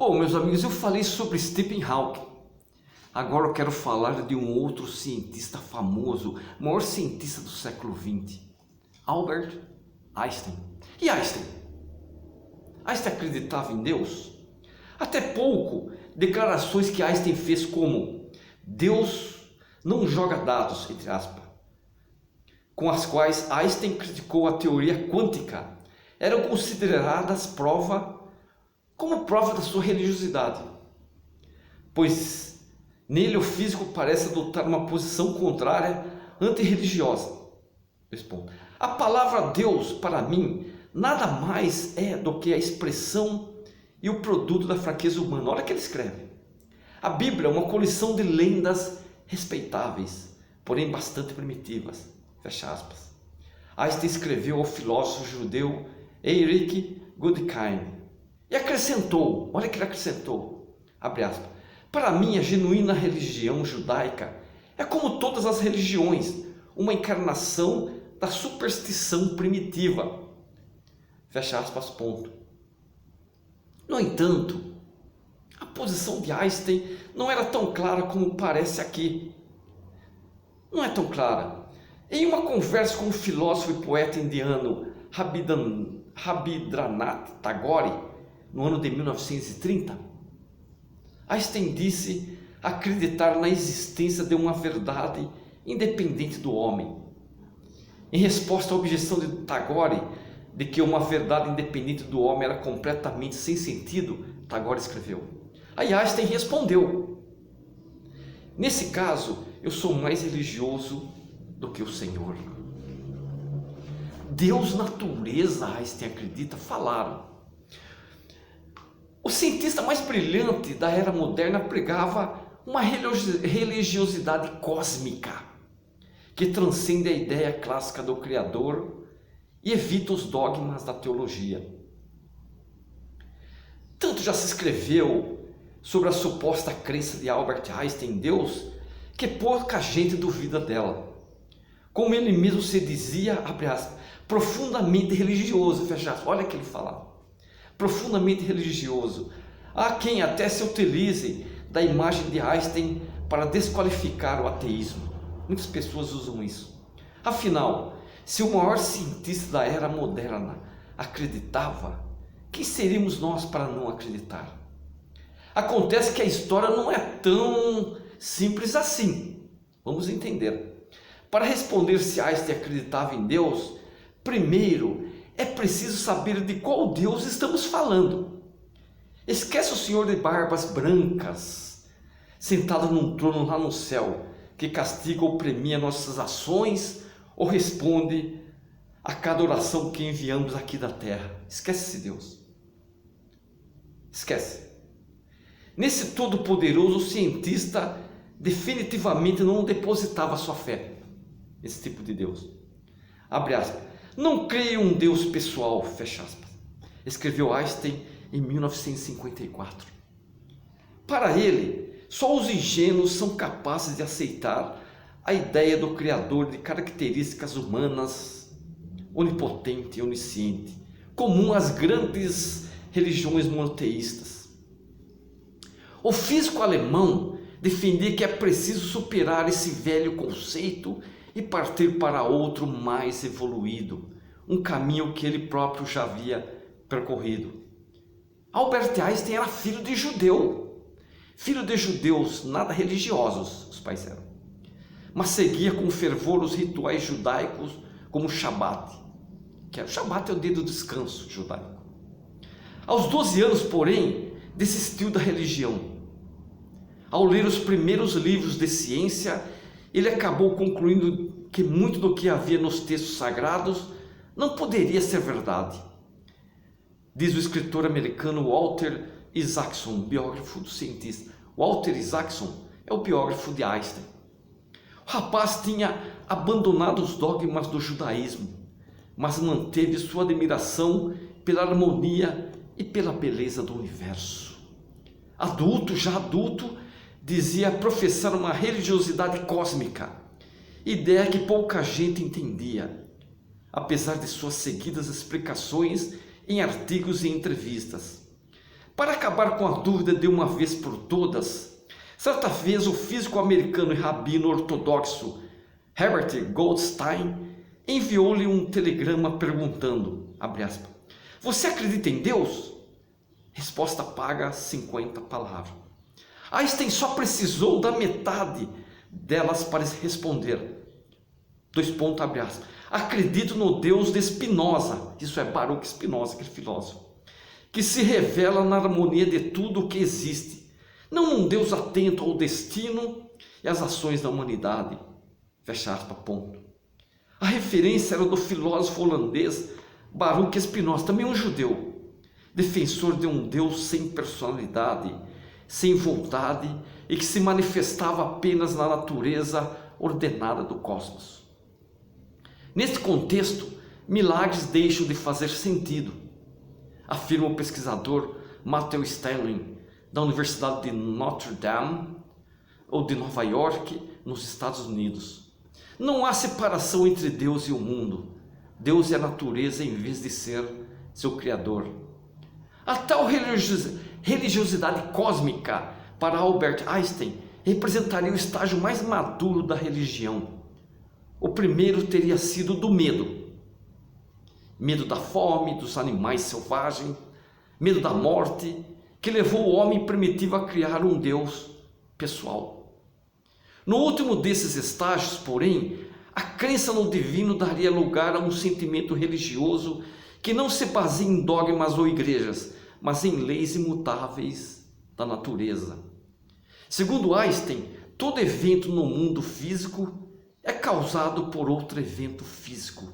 Bom, meus amigos, eu falei sobre Stephen Hawking. Agora eu quero falar de um outro cientista famoso, o maior cientista do século XX, Albert Einstein. E Einstein? Einstein acreditava em Deus? Até pouco, declarações que Einstein fez como Deus não joga dados, entre aspas, com as quais Einstein criticou a teoria quântica, eram consideradas como prova da sua religiosidade, pois nele o físico parece adotar uma posição contrária, antirreligiosa. Respondo. A palavra Deus, para mim, nada mais é do que a expressão e o produto da fraqueza humana. Olha o que ele escreve. A Bíblia é uma coleção de lendas respeitáveis, porém bastante primitivas. Fecha aspas. Einstein escreveu ao filósofo judeu Erich Goodkind e acrescentou, olha o que ele acrescentou, abre aspas, para mim a genuína religião judaica é como todas as religiões, uma encarnação da superstição primitiva. Fecha aspas, ponto. No entanto, a posição de Einstein não era tão clara como parece aqui. Não é tão clara. Em uma conversa com o filósofo e poeta indiano Rabindranath Tagore, no ano de 1930, Einstein disse acreditar na existência de uma verdade independente do homem. Em resposta à objeção de Tagore de que uma verdade independente do homem era completamente sem sentido, Tagore escreveu. Aí Einstein respondeu: nesse caso, eu sou mais religioso do que o Senhor. Deus, natureza, Einstein acredita, falaram. O cientista mais brilhante da era moderna pregava uma religiosidade cósmica que transcende a ideia clássica do Criador e evita os dogmas da teologia. Tanto já se escreveu sobre a suposta crença de Albert Einstein em Deus que pouca gente duvida dela. Como ele mesmo se dizia, abre aspas, profundamente religioso, fecha aspas, olha o que ele falava. Profundamente religioso. Há quem até se utilize da imagem de Einstein para desqualificar o ateísmo. Muitas pessoas usam isso. Afinal, se o maior cientista da era moderna acreditava, quem seríamos nós para não acreditar? Acontece que a história não é tão simples assim. Vamos entender. Para responder se Einstein acreditava em Deus, primeiro é preciso saber de qual Deus estamos falando. Esquece o senhor de barbas brancas, sentado num trono lá no céu, que castiga ou premia nossas ações ou responde a cada oração que enviamos aqui da terra. Esquece esse Deus. Esquece. Nesse todo-poderoso, o cientista definitivamente não depositava sua fé nesse tipo de Deus. Abre aspas. Não creio em um Deus pessoal, fecha aspas, escreveu Einstein em 1954. Para ele, só os ingênuos são capazes de aceitar a ideia do Criador de características humanas, onipotente e onisciente, comum às grandes religiões monoteístas. O físico alemão defendia que é preciso superar esse velho conceito e partir para outro mais evoluído, um caminho que ele próprio já havia percorrido. Albert Einstein era filho de judeus nada religiosos, os pais eram, mas seguia com fervor os rituais judaicos como o Shabat, o Shabat é o dia do descanso judaico. Aos 12 anos, porém, desistiu da religião. Ao ler os primeiros livros de ciência, ele acabou concluindo que muito do que havia nos textos sagrados não poderia ser verdade. Diz o escritor americano Walter Isaacson, biógrafo do cientista. Walter Isaacson é o biógrafo de Einstein. O rapaz tinha abandonado os dogmas do judaísmo, mas manteve sua admiração pela harmonia e pela beleza do universo. Já adulto, dizia professar uma religiosidade cósmica, ideia que pouca gente entendia, apesar de suas seguidas explicações em artigos e entrevistas. Para acabar com a dúvida de uma vez por todas, certa vez o físico americano e rabino ortodoxo Herbert Goldstein enviou-lhe um telegrama perguntando, abre aspas, você acredita em Deus? Resposta paga 50 palavras. Einstein só precisou da metade delas para responder. Abre aspas. Acredito no Deus de Spinoza, isso é Baruch Spinoza, aquele filósofo, que se revela na harmonia de tudo o que existe, não um Deus atento ao destino e às ações da humanidade. Fecha aspas, ponto. A referência era do filósofo holandês Baruch Spinoza, também um judeu, defensor de um Deus sem personalidade, sem vontade e que se manifestava apenas na natureza ordenada do cosmos. Neste contexto, milagres deixam de fazer sentido, afirma o pesquisador Matthew Sterling, da Universidade de Notre Dame, ou de Nova York, nos Estados Unidos. Não há separação entre Deus e o mundo. Deus é a natureza em vez de ser seu criador. A tal religiosidade cósmica, para Albert Einstein, representaria o estágio mais maduro da religião. O primeiro teria sido do medo. Medo da fome, dos animais selvagens, medo da morte, que levou o homem primitivo a criar um Deus pessoal. No último desses estágios, porém, a crença no divino daria lugar a um sentimento religioso que não se baseia em dogmas ou igrejas, mas em leis imutáveis da natureza. Segundo Einstein, todo evento no mundo físico é causado por outro evento físico,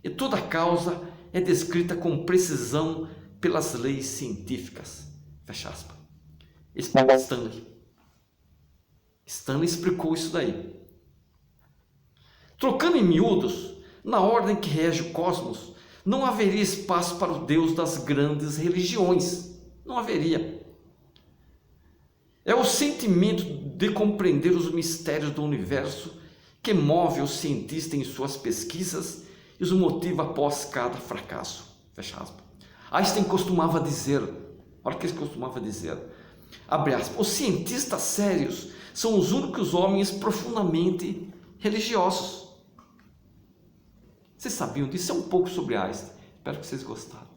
e toda causa é descrita com precisão pelas leis científicas. Fecha aspas. Stanley explicou isso daí. Trocando em miúdos, na ordem que rege o cosmos, não haveria espaço para o Deus das grandes religiões. Não haveria. É o sentimento de compreender os mistérios do universo que move o cientista em suas pesquisas e os motiva após cada fracasso. Fecha aspas. Einstein costumava dizer, olha o que ele costumava dizer, abre aspas, os cientistas sérios são os únicos homens profundamente religiosos. Vocês sabiam disso? É um pouco sobre Einstein. Espero que vocês gostaram.